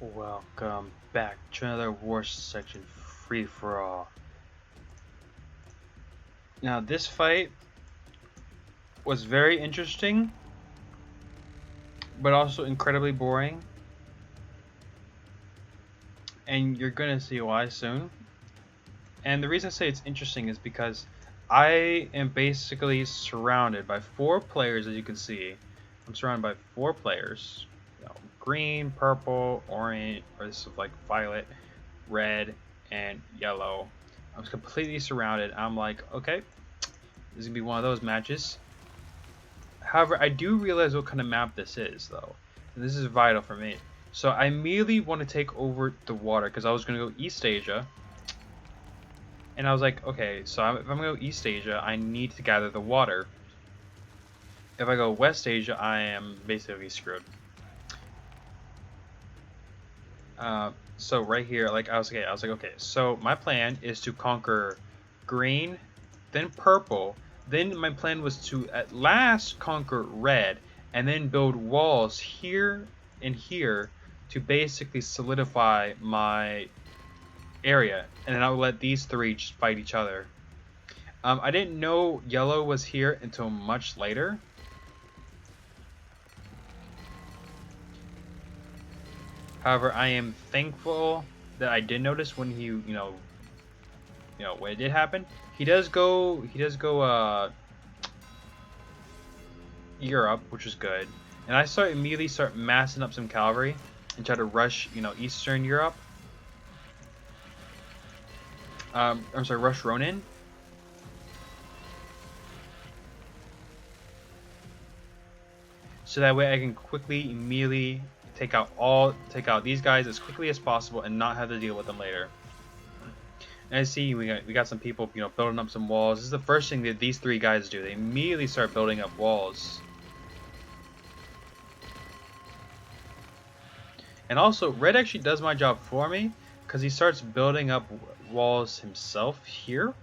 Welcome back to another War Section Free for All. Now, this fight was very interesting, but also incredibly boring, and you're gonna see why soon. And the reason I say it's interesting is because I am basically surrounded by four players, as you can see. I'm surrounded by four players: green, purple, orange, or this is like violet, red, and yellow. I was completely surrounded. I'm like, okay, this is gonna be one of those matches. However, I do realize what kind of map this is, though. And this is vital for me. So I immediately want to take over the water because I was going to go East Asia. And I was like, okay, so if I'm going to go East Asia, I need to gather the water. If I go West Asia, I am basically screwed. So right here, like I was like, okay, so my plan is to conquer green, then purple. Then my plan was to at last conquer red, and then build walls here and here to basically solidify my area, and then I would let these three just fight each other. I didn't know yellow was here until much later. However, I am thankful that I did notice when when it did happen. He does go Europe, which is good. And I immediately start massing up some cavalry and try to rush, Eastern Europe. I'm sorry, rush Ronin. So that way I can immediately take out these guys as quickly as possible and not have to deal with them later. And I see we got some people, building up some walls. This is the first thing that these three guys do. They immediately start building up walls. And also, Red actually does my job for me because he starts building up walls himself here,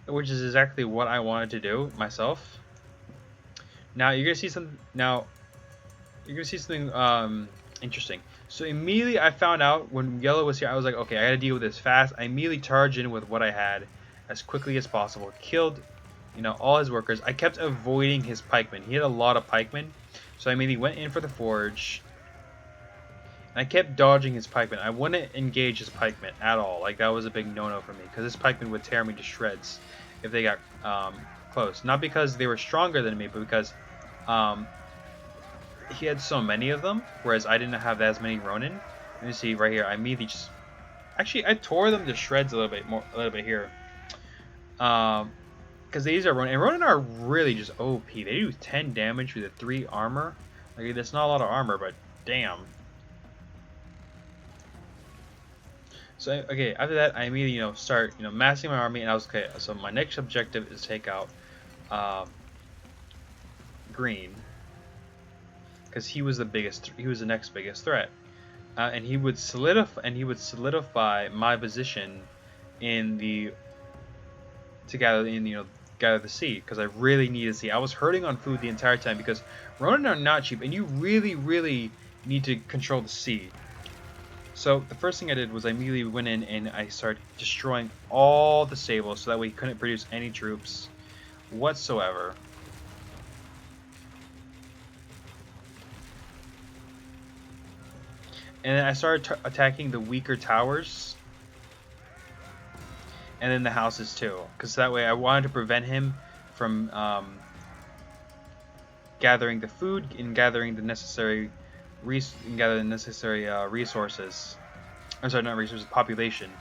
which is exactly what I wanted to do myself. Now you're gonna see some. Now you're gonna see something interesting. So immediately I found out when yellow was here, I was like, okay, I gotta deal with this fast. I immediately charged in with what I had as quickly as possible. Killed, all his workers. I kept avoiding his pikemen. He had a lot of pikemen, so I immediately went in for the forge. And I kept dodging his pikemen. I wouldn't engage his pikemen at all. Like that was a big no-no for me because his pikemen would tear me to shreds if they got close. Not because they were stronger than me, but because um, he had so many of them, whereas I didn't have as many Ronin. You see right here, I immediately just actually I tore them to shreds a little bit here. Because these are Ronin, and Ronin are really just OP. They do 10 damage with a 3 armor. Like that's not a lot of armor, but damn. So okay, after that, I immediately start massing my army, and I was okay. So my next objective is take out uh, Green, because he was the biggest. He was the next biggest threat, and he would solidify my position in the to gather the sea, because I really needed sea. I was hurting on food the entire time because Ronin are not cheap, and you really need to control the sea. So the first thing I did was I immediately went in and I started destroying all the stables so that way he couldn't produce any troops whatsoever. And then I started attacking the weaker towers and then the houses too, because that way I wanted to prevent him from gathering the food and gathering the necessary resources. I'm sorry, not resources, population.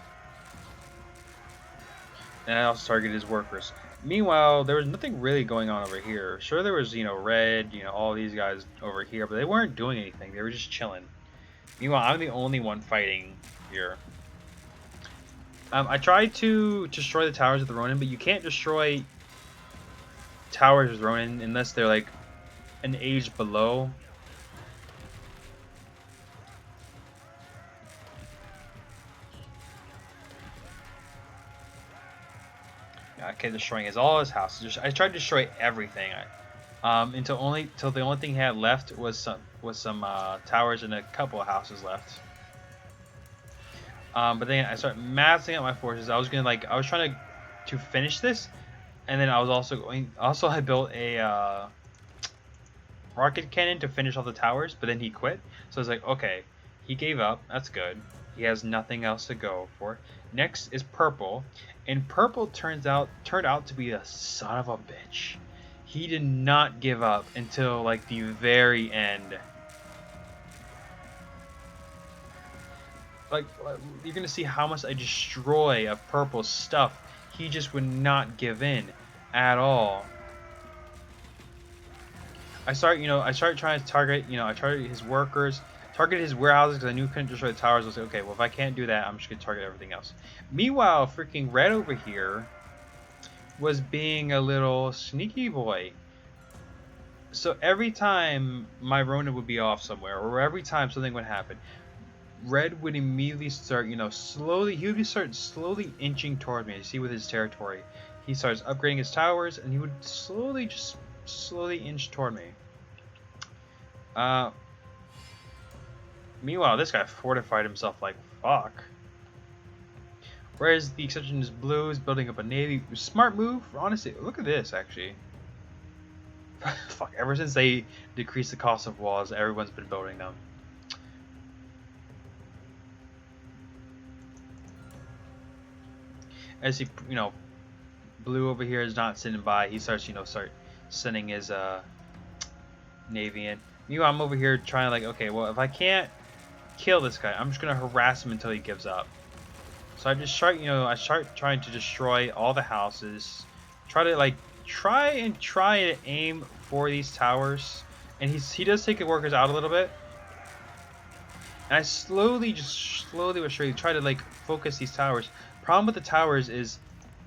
And I also targeted his workers. Meanwhile, there was nothing really going on over here. Sure, there was, Red, all these guys over here, but they weren't doing anything. They were just chilling. Meanwhile, I'm the only one fighting here. I tried to destroy the towers with the Ronin, but you can't destroy towers with Ronin unless they're, like, an age below. I kept destroying all his houses. I tried to destroy everything. Until the only thing he had left was some towers and a couple of houses left. But then I started massing out my forces. I was trying to finish this, and then I was also going. Also, I built a rocket cannon to finish all the towers, but then he quit. So I was like, okay, he gave up. That's good. He has nothing else to go for. Next is purple, and purple turned out to be a son of a bitch. He did not give up until like the very end. Like you're gonna see how much I destroy of purple stuff. He just would not give in at all. I started trying to target, I targeted his workers, targeted his warehouses because I knew he couldn't destroy the towers. I was like, okay, well if I can't do that, I'm just gonna target everything else. Meanwhile, freaking red over here was being a little sneaky boy. So every time my Ronin would be off somewhere, or every time something would happen, red would immediately start, start slowly inching toward me. You see with his territory, he starts upgrading his towers, and he would slowly inch toward me. Meanwhile, this guy fortified himself like fuck. Whereas the exception is blue is building up a navy. Smart move, honestly. Look at this, actually. Fuck, ever since they decreased the cost of walls, everyone's been building them. As he, blue over here is not sitting by. He starts, start sending his navy in. Meanwhile, I'm over here trying like, okay, well, if I can't kill this guy, I'm just gonna harass him until he gives up. So I just start, I start trying to destroy all the houses. Try to aim for these towers, and he does take the workers out a little bit. And I slowly but surely try to like focus these towers. Problem with the towers is,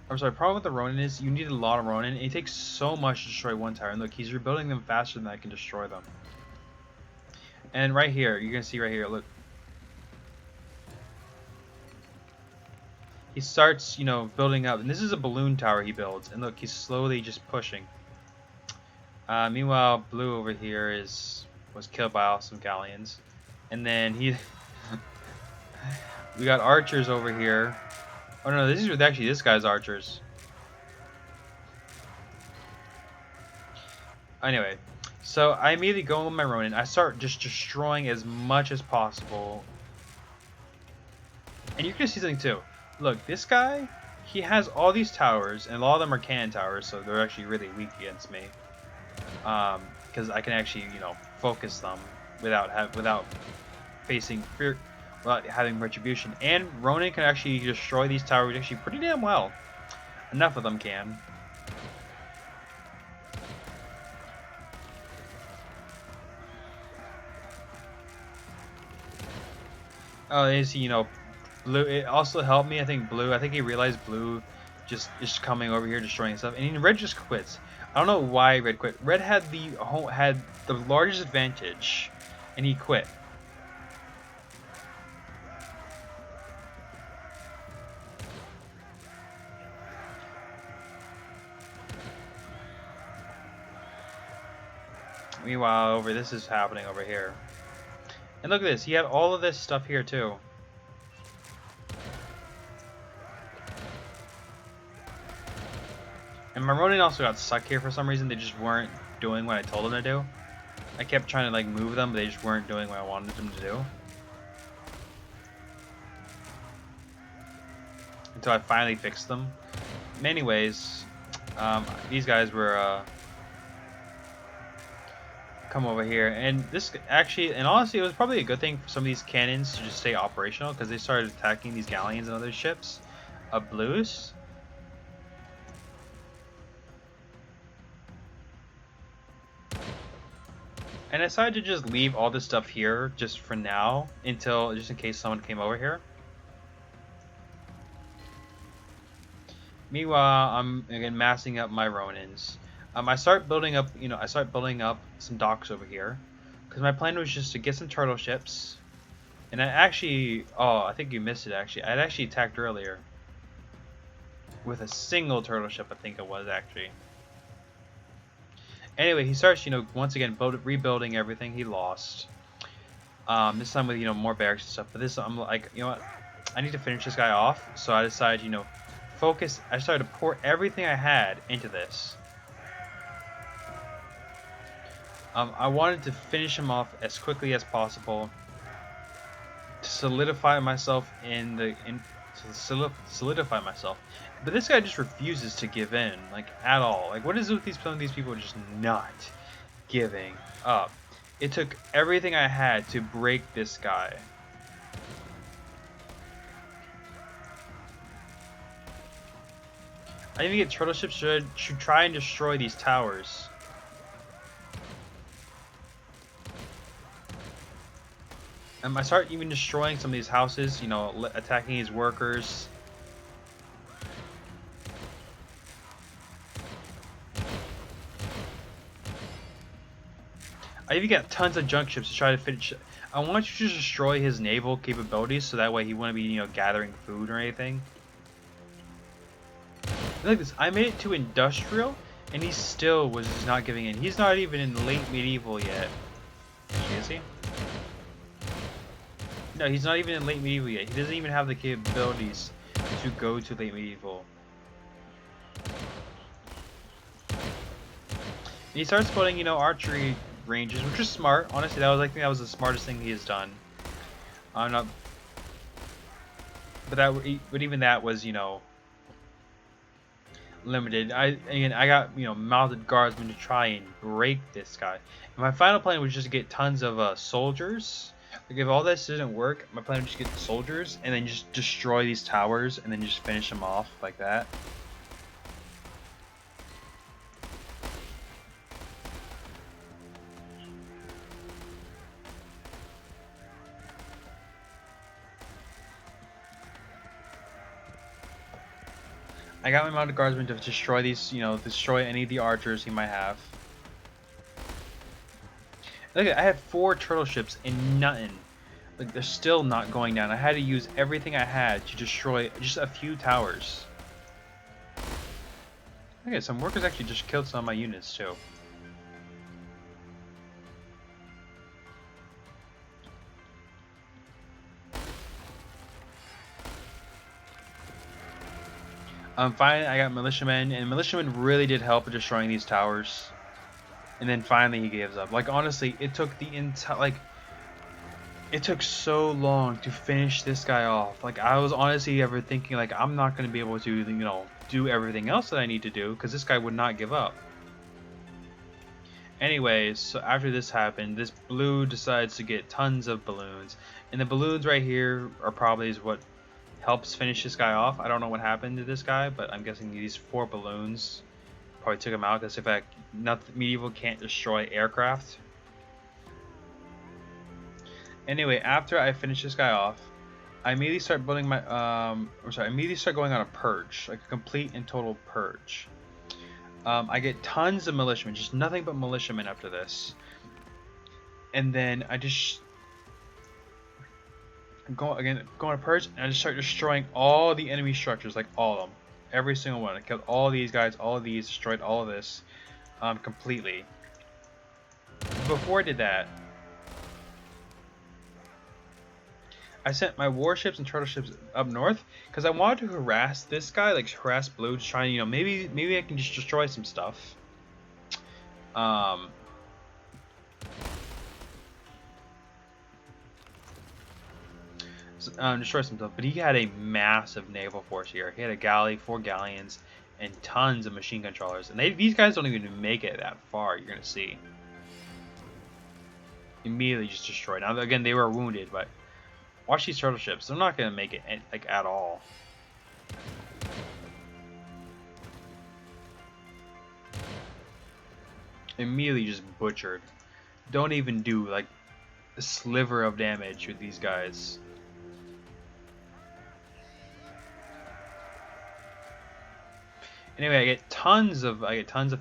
problem with the Ronin is you need a lot of Ronin. And it takes so much to destroy one tower. And look, he's rebuilding them faster than I can destroy them. And right here, you're gonna see right here, look. He starts, building up, and this is a balloon tower he builds. And look, he's slowly just pushing. Meanwhile, blue over here was killed by some galleons, and then we got archers over here. Oh no, this is actually this guy's archers. Anyway, so I immediately go with my Ronin. I start just destroying as much as possible. And you can see something too. Look, this guy, he has all these towers, and a lot of them are cannon towers, so they're actually really weak against me. Because I can actually, focus them without facing fear, without having retribution. And Ronin can actually destroy these towers actually pretty damn well. Enough of them can. Oh, and see, blue. It also helped me. I think he realized blue just is coming over here destroying stuff, and red just quits. I don't know why red quit. Red had the largest advantage, and he quit. Meanwhile, this is happening over here. And look at this. He had all of this stuff here too. And my Ronin also got stuck here for some reason. They just weren't doing what I told them to do. I kept trying to like move them, but they just weren't doing what I wanted them to do. Until I finally fixed them. In many ways, these guys were come over here, and this actually, and honestly, it was probably a good thing for some of these cannons to just stay operational, because they started attacking these galleons and other ships of blues. And I decided to just leave all this stuff here just for now, just in case someone came over here. Meanwhile, I'm again massing up my Ronins. I start building up, some docks over here, because my plan was just to get some turtle ships. And I think you missed it actually. I'd actually attacked earlier with a single turtle ship, I think it was actually. Anyway, he starts, once again rebuilding everything he lost. This time with, more barracks and stuff. But this, I'm like, you know what? I need to finish this guy off. So I decided, focus. I started to pour everything I had into this. I wanted to finish him off as quickly as possible to solidify myself solidify myself. But this guy just refuses to give in, like, at all. Like, what is it with some of these people just not giving up? It took everything I had to break this guy. I even get turtle ships should try and destroy these towers. I start even destroying some of these houses, attacking his workers. I even got tons of junk ships to try to finish. I want you to destroy his naval capabilities so that way he wouldn't be, gathering food or anything. Look at this. I made it to industrial, and he still was just not giving in. He's not even in late medieval yet. Is he? No, he's not even in late medieval yet. He doesn't even have the capabilities to go to late medieval. And he starts putting, archery ranges, which is smart. Honestly, I think that was the smartest thing he has done. I'm not, but even that was, limited. I got, mounted guardsmen to try and break this guy. And my final plan was just to get tons of soldiers. Like, if all this didn't work, my plan was just get the soldiers and then just destroy these towers and then just finish them off like that. I got my mounted guardsmen to destroy these, destroy any of the archers he might have. Look at, I had 4 turtle ships and nothing. Like, they're still not going down. I had to use everything I had to destroy just a few towers. Okay, some workers actually just killed some of my units too. Finally, I got militiamen, and militiamen really did help in destroying these towers. And then finally, he gives up. Like, honestly, it took the entire, it took so long to finish this guy off. Like, I was honestly ever thinking, like, I'm not going to be able to, do everything else that I need to do, because this guy would not give up. Anyways, so after this happened, this blue decides to get tons of balloons. And the balloons right here are probably what helps finish this guy off. I don't know what happened to this guy, but I'm guessing these 4 balloons probably took him out, because in fact, medieval can't destroy aircraft. Anyway, after I finish this guy off, I immediately start building my I immediately start going on a purge, like a complete and total purge. I get tons of militiamen, just nothing but militiamen after this. And then I just go on a purge, and I just start destroying all the enemy structures, like all of them. Every single one. I killed all these guys, all of these, destroyed all of this completely. Before I did that, I sent my warships and turtle ships up north because I wanted to harass this guy, like harass Blue, to try and, maybe I can just destroy some stuff. Destroy some stuff, but he had a massive naval force here. He had a galley, 4 galleons, and tons of machine gun trawlers. And these guys don't even make it that far. You're gonna see. Immediately just destroyed. Now again, they were wounded, but watch these turtle ships. They're not gonna make it like at all. Immediately just butchered. Don't even do like a sliver of damage with these guys. Anyway, I get tons of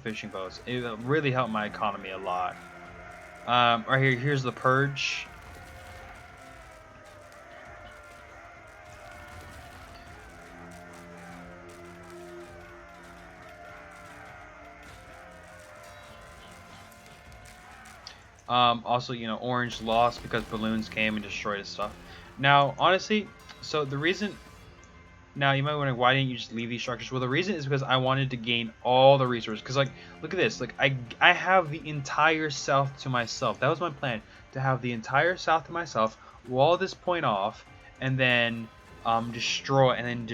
fishing boats. It really helped my economy a lot. Right here, here's the purge. Also, you know, Orange lost because balloons came and destroyed his stuff. Now, honestly, so the reason... Now, you might wonder, why didn't you just leave these structures? Well, the reason is because I wanted to gain all the resources. Because, like, look at this. Like, I have the entire south to myself. That was my plan, to have the entire south to myself, wall this point off, and then destroy, and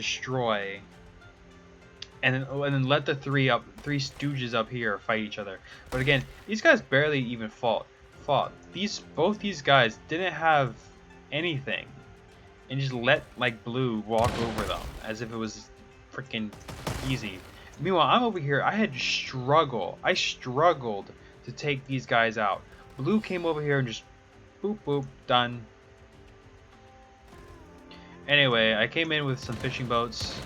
then let the three stooges up here fight each other. But again, these guys barely even fought. Both these guys didn't have anything, and just let like blue walk over them as if it was freaking easy. Meanwhile, I'm over here. I struggled to take these guys out. Blue came over here and just boop boop, done. Anyway, I came in with some fishing boats.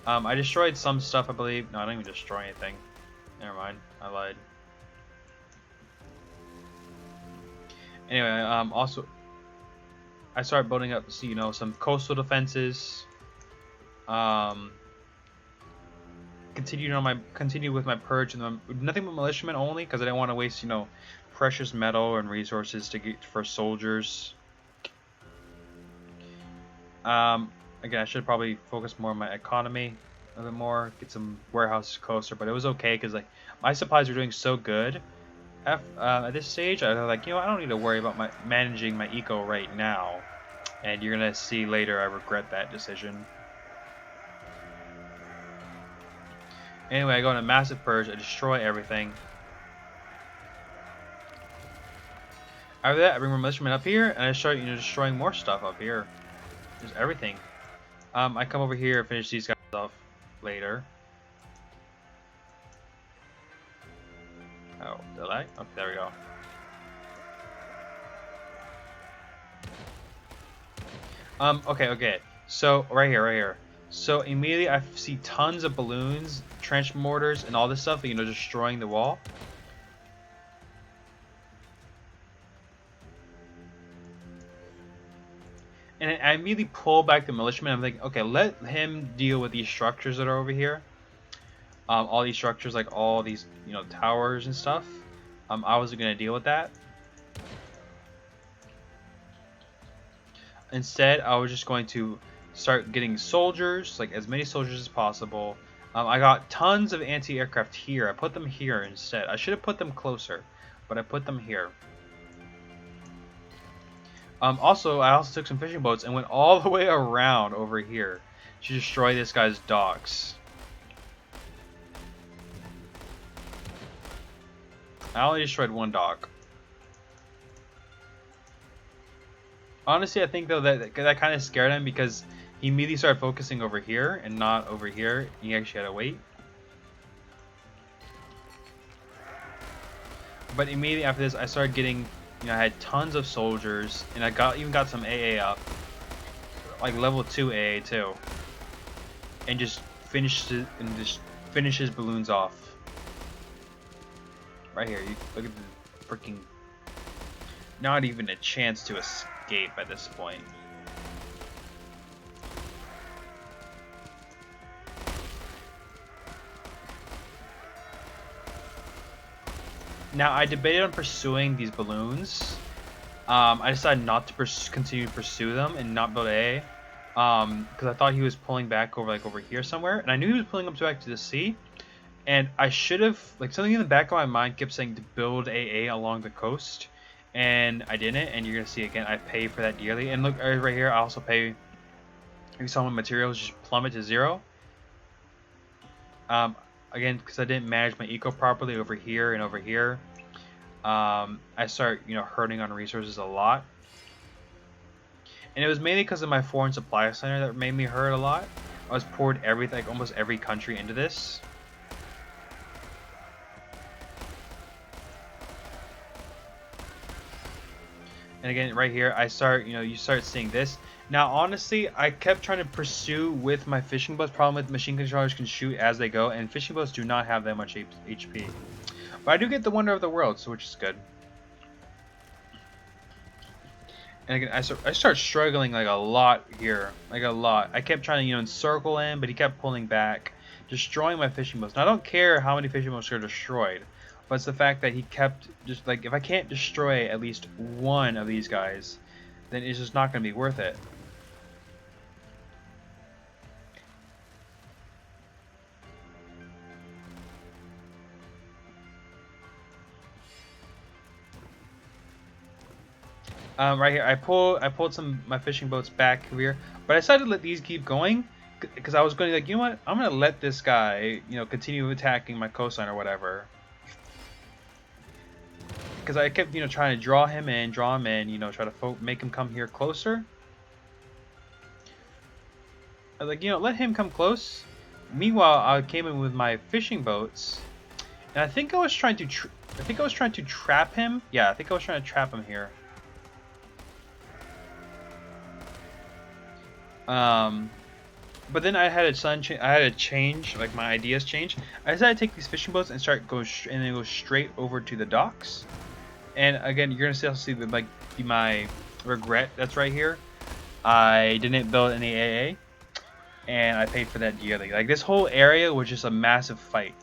I destroyed some stuff, I believe. No, I didn't even destroy anything. Never mind, I lied. Anyway, also, I started building up, you know, some coastal defenses. Continued with my purge, and nothing but militiamen only, because I didn't want to waste, you know, precious metal and resources to get for soldiers. Again, I should probably focus more on my economy a bit more, get some warehouses closer, but it was okay because like my supplies were doing so good at this stage. I was like, you know, I don't need to worry about managing my eco right now, and you're gonna see later I regret that decision. Anyway, I go on a massive purge. I destroy everything. After that, I bring my militiamen up here, and I start, you know, destroying more stuff up here. There's everything. I come over here and finish these guys off later. Oh, delay? Okay, there we go. Okay. So, right here. So, immediately I see tons of balloons, trench mortars, and all this stuff, you know, destroying the wall. And I immediately pull back the militiaman. I'm like, okay, let him deal with these structures that are over here. All these structures, like all these, you know, towers and stuff. I wasn't gonna deal with that. Instead, I was just going to start getting soldiers, like as many soldiers as possible. I got tons of anti-aircraft here. I put them here instead. I should have put them closer, but I put them here. Also, I also took some fishing boats and went all the way around over here to destroy this guy's docks. I only destroyed one dock. Honestly, I think though that kind of scared him because he immediately started focusing over here and not over here. He actually had to wait. But immediately after this, I started getting, you know, I had tons of soldiers, and I even got some AA up, like level 2 AA too, and just finished his balloons off. Right here, you look at the freaking, not even a chance to escape at this point. Now, I debated on pursuing these balloons. I decided not to continue to pursue them and not build A. Because I thought he was pulling back over here somewhere. And I knew he was pulling up back to the sea. And I should have, like, something in the back of my mind kept saying to build AA along the coast. And I didn't. And you're going to see again, I pay for that dearly. And look, right here, I also pay, you saw my materials just plummet to 0. Again, because I didn't manage my eco properly over here and over here, I start, you know, hurting on resources a lot. And it was mainly because of my foreign supply center that made me hurt a lot. I was poured everything, like almost every country into this. And again, right here, I start, you know, you start seeing this. Now, honestly, I kept trying to pursue with my fishing boats. Problem with machine controllers can shoot as they go, and fishing boats do not have that much HP. But I do get the Wonder of the World, so which is good. And again, I start struggling like a lot here, like a lot. I kept trying to, you know, encircle him, but he kept pulling back, destroying my fishing boats. Now, I don't care how many fishing boats are destroyed. but it's the fact that he kept just like, if I can't destroy at least one of these guys, then it's just not going to be worth it. Right here, I pulled some my fishing boats back here, but I decided to let these keep going because I was going to, like, you know what? I'm going to let this guy, you know, continue attacking my coastline or whatever. Because I kept, you know, trying to draw him in, you know, try to make him come here closer. I was like, you know, let him come close. Meanwhile, I came in with my fishing boats, and I think I was trying to trap him. Yeah, I think I was trying to trap him here. But then I had a change, like my ideas change. I decided to take these fishing boats and start going and then go straight over to the docks. And again, you're gonna see the, like, my regret that's right here. I didn't build any AA, and I paid for that dearly. Like, this whole area was just a massive fight.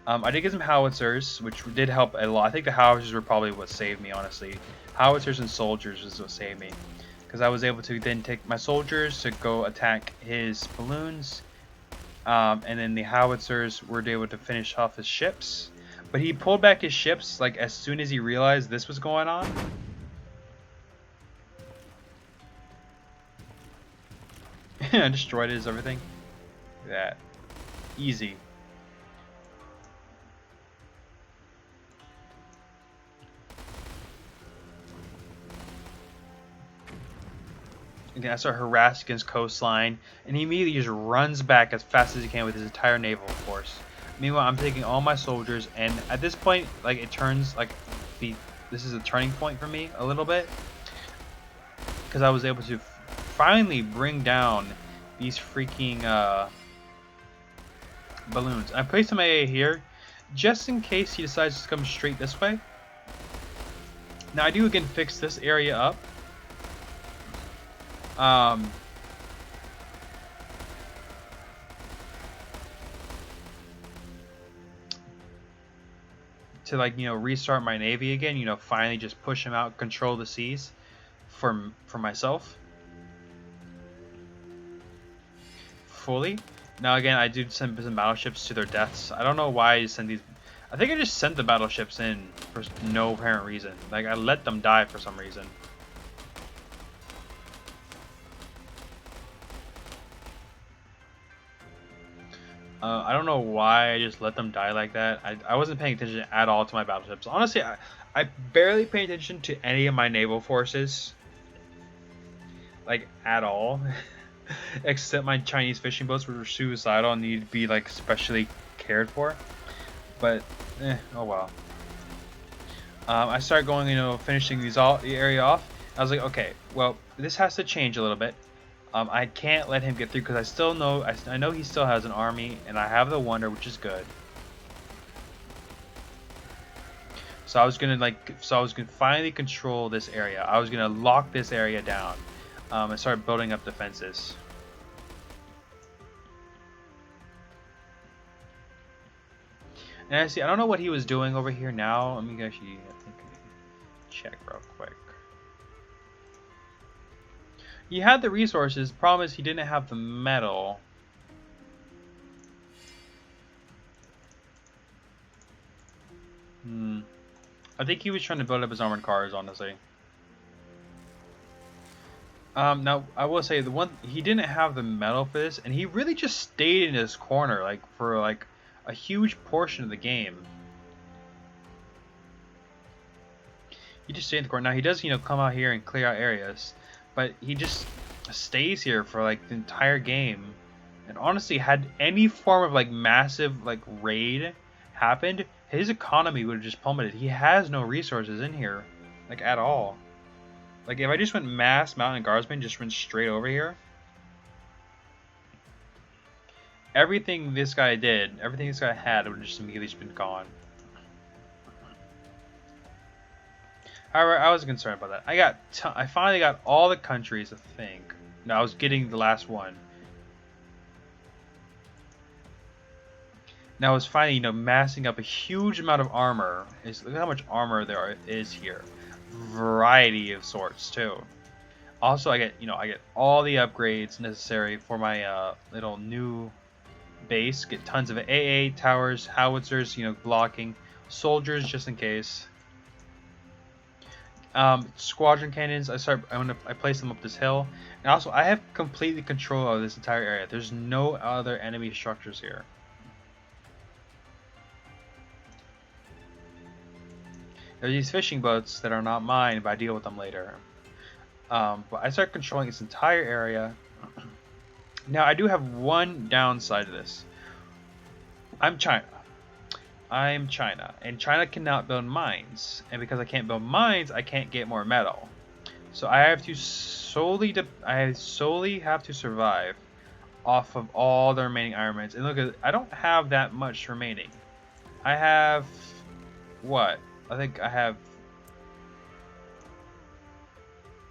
I did get some howitzers, which did help a lot. I think the howitzers were probably what saved me, honestly. Howitzers and soldiers is what saved me, because I was able to then take my soldiers to go attack his balloons, and then the howitzers were able to finish off his ships. But he pulled back his ships, like, as soon as he realized this was going on. I destroyed his everything. Look at that. Easy. Again, I start harassing against coastline, and he immediately just runs back as fast as he can with his entire naval force. Meanwhile, I'm taking all my soldiers, and at this point, like, it turns, like, this is a turning point for me a little bit, because I was able to finally bring down these freaking balloons. I placed him AA here, just in case he decides to come straight this way. Now, I do again fix this area up. To, like, you know, restart my navy again, you know, finally just push him out, control the seas for myself fully. Now again, I do send some battleships to their deaths. I don't know why I send these. I think I just sent the battleships in for no apparent reason. Like, I let them die for some reason. I don't know why I just let them die like that. I wasn't paying attention at all to my battleships. Honestly, I barely pay attention to any of my naval forces. Like, at all. Except my Chinese fishing boats, which were suicidal and need to be, like, specially cared for. But, oh well. I started going, you know, finishing the area off. I was like, okay, well, this has to change a little bit. I can't let him get through because I still know, I know he still has an army, and I have the Wonder, which is good. So I was gonna finally control this area. I was gonna lock this area down, and start building up defenses. And I don't know what he was doing over here now. Let me actually, I think, check real quick. He had the resources. Problem is, he didn't have the metal. I think he was trying to build up his armored cars, honestly. Now, I will say, he didn't have the metal for this, and he really just stayed in his corner, like, for, like, a huge portion of the game. He just stayed in the corner. Now, he does, you know, come out here and clear out areas, but he just stays here for, like, the entire game. And honestly, had any form of, like, massive, like, raid happened, his economy would have just plummeted. He has no resources in here, like, at all. Like, if I just went mass mountain guardsmen, just went straight over here, everything this guy had would have just immediately been gone. However, I wasn't concerned about that. I finally got all the countries, I think. No, I was getting the last one. Now I was finally, massing up a huge amount of armor. Look at how much armor is here. Variety of sorts too. Also, I get all the upgrades necessary for my little new base. Get tons of AA towers, howitzers, blocking, soldiers just in case. Squadron cannons. I place them up this hill, and also I have completely control of this entire area. There's no other enemy structures here. There are these fishing boats that are not mine, but I deal with them later. But I start controlling this entire area. Now I do have one downside to this. I'm China, and China cannot build mines, and because I can't build mines, I can't get more metal. So I have to solely have to survive off of all the remaining iron mines. And look, I don't have that much remaining. I have what? I think I have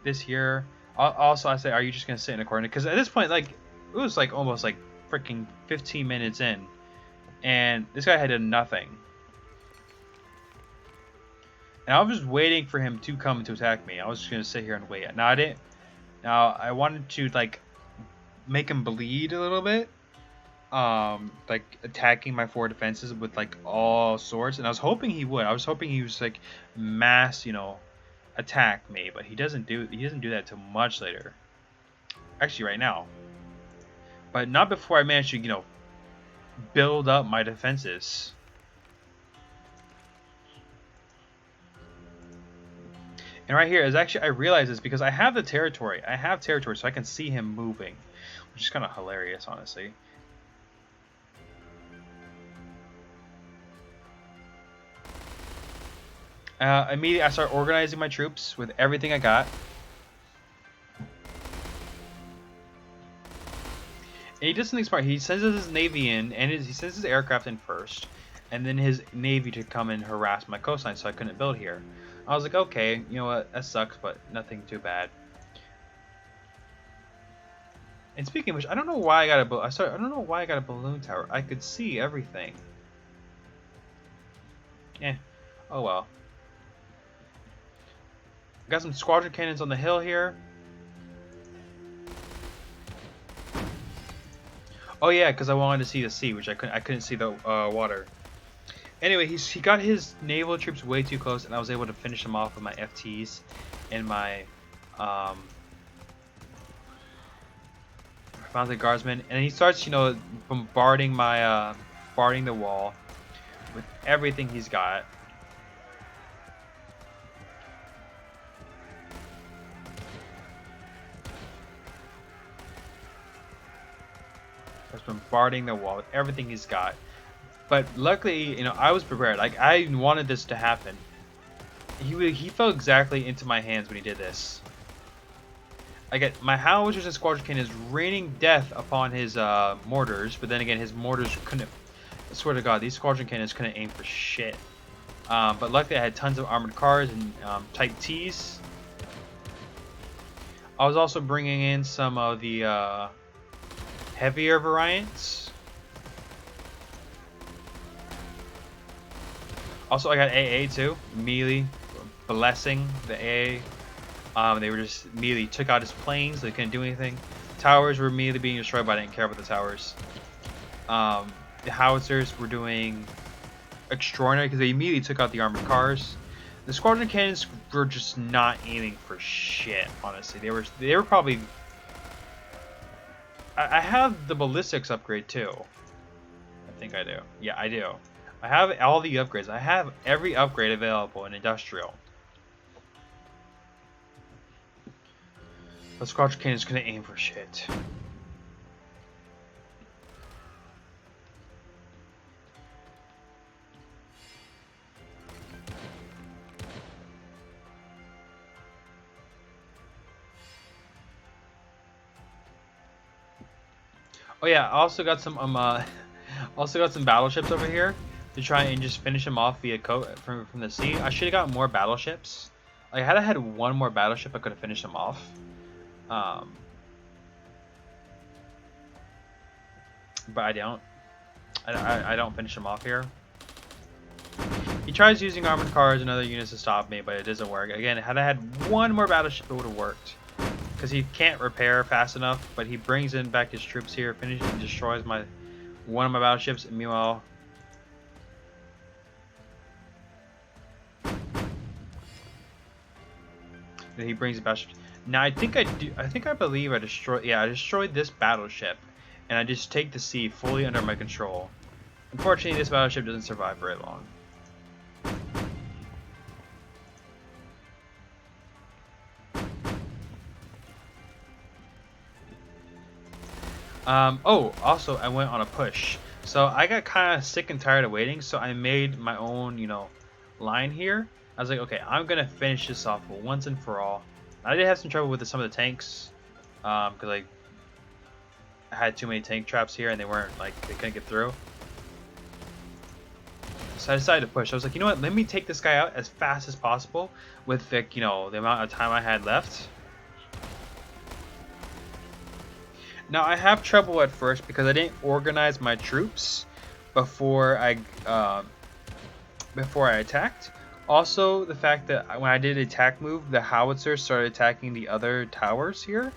this here. Also, I say, are you just gonna sit in a corner? Because at this point, like, it was like almost like freaking 15 minutes in, and this guy had done nothing. And I was just waiting for him to come to attack me. I was just gonna sit here and wait. Now I didn't. Now I wanted to like make him bleed a little bit, like attacking my 4 defenses with like all sorts, and I was hoping he would. I was hoping he was like mass, attack me, but he doesn't do that till much later. Actually, right now, but not before I manage to build up my defenses. And right here is actually, I realize this because I have the territory. I have territory, so I can see him moving, which is kind of hilarious, honestly. Immediately, I start organizing my troops with everything I got. And he does something smart. He sends his navy in, and he sends his aircraft in first, and then his navy to come and harass my coastline, so I couldn't build here. I was like, okay, you know what, that sucks, but nothing too bad. And speaking of which, I don't know why I got a balloon tower. I could see everything. Oh well. Got some squadron cannons on the hill here. Oh yeah, because I wanted to see the sea, which I couldn't see the water. Anyway, he got his naval troops way too close, and I was able to finish him off with my FTs and my Found guardsman, and he starts, bombarding my bombarding the wall with everything he's got. Starts bombarding the wall with everything he's got. But luckily, I was prepared. Like, I wanted this to happen. He fell exactly into my hands when he did this. I get my howitzers and squadron cannons raining death upon his mortars, but then again, his mortars couldn't. I swear to God, these squadron cannons couldn't aim for shit. But luckily, I had tons of armored cars and Type Ts. I was also bringing in some of the heavier variants. Also, I got AA too, melee, blessing the AA. They were just immediately took out his planes. They couldn't do anything. Towers were immediately being destroyed, but I didn't care about the towers. The howitzers were doing extraordinary because they immediately took out the armored cars. The squadron cannons were just not aiming for shit. Honestly, they were probably. I have the ballistics upgrade too. I think I do. Yeah, I do. I have all the upgrades. I have every upgrade available in industrial. The squadron cannon is gonna aim for shit. Oh yeah, I also got some battleships over here to try and just finish them off via from the sea. I should have got more battleships. Like, had I had one more battleship, I could have finished them off. But I don't. I don't finish him off here. He tries using armored cars and other units to stop me, but it doesn't work. Again, had I had one more battleship, it would have worked. Because he can't repair fast enough, but he brings in back his troops here, finishes and destroys one of my battleships, and meanwhile... he brings the battleship. Now I believe I destroyed this battleship, and I just take the sea fully under my control. Unfortunately, this battleship doesn't survive very long. Oh, also I went on a push. So I got kind of sick and tired of waiting, so I made my own, line here. I was like, okay, I'm gonna finish this off once and for all. I did have some trouble with some of the tanks, because I had too many tank traps here and they couldn't get through. So I decided to push. I was like, you know what? Let me take this guy out as fast as possible with the amount of time I had left. Now I have trouble at first because I didn't organize my troops before I attacked. Also, the fact that when I did an attack move, the howitzers started attacking the other towers here.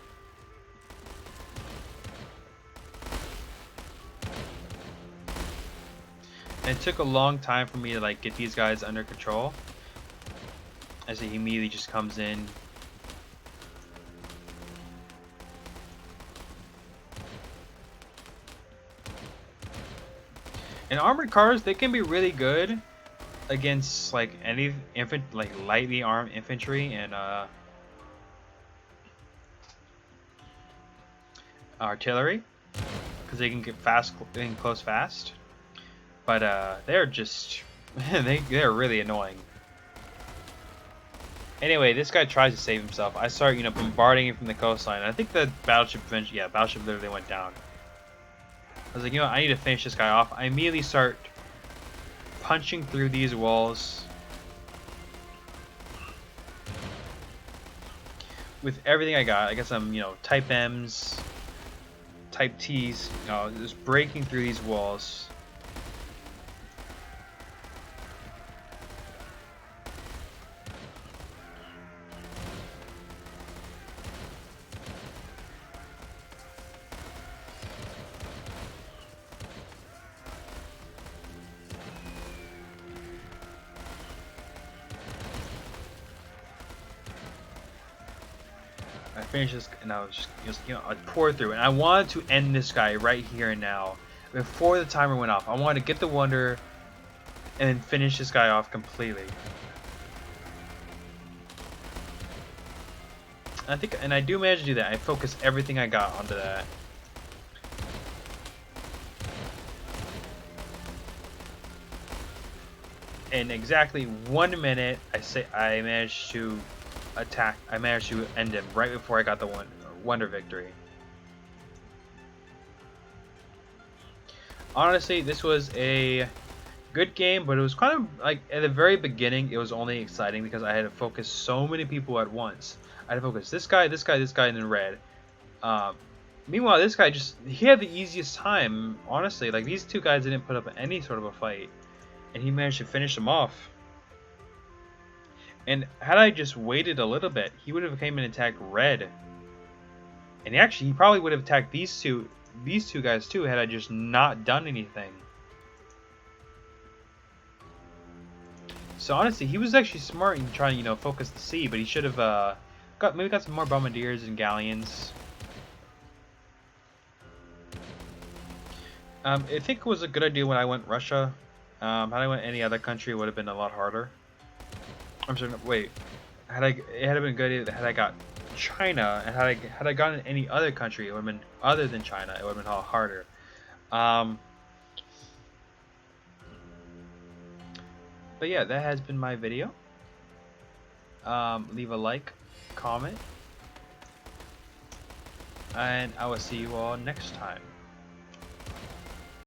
And it took a long time for me to get these guys under control. As he immediately just comes in. And armored cars, they can be really good against any lightly armed infantry and artillery, because they can get close fast. But they're just they're really annoying. Anyway, this guy tries to save himself. I start bombarding him from the coastline. I think the battleship eventually, battleship literally went down. I was like, I need to finish this guy off. I immediately start punching through these walls with everything I got. I got some, Type M's, Type T's, just breaking through these walls. I finished this, and I was just I poured through, and I wanted to end this guy right here and now, before the timer went off. I wanted to get the wonder, and then finish this guy off completely. And I do manage to do that. I focus everything I got onto that. In exactly 1 minute, I managed to attack. I managed to end him right before I got the wonder victory. Honestly, this was a good game, but it was kind of at the very beginning, it was only exciting because I had to focus so many people at once. I had to focus this guy, this guy, this guy, and then red. Meanwhile, this guy he had the easiest time, honestly. These two guys didn't put up any sort of a fight, and he managed to finish them off. And had I just waited a little bit, he would have came and attacked red. And he probably would have attacked these two guys too, had I just not done anything. So honestly, he was actually smart in trying to focus the sea, but he should have maybe got some more bombardiers and galleons. I think it was a good idea when I went Russia. Had I went any other country, it would have been a lot harder. I'm sorry, no, wait. It had been good had I got China, and had I gotten any other country, it would have been other than China, it would have been a lot harder. But yeah, that has been my video. Leave a like, comment, and I will see you all next time.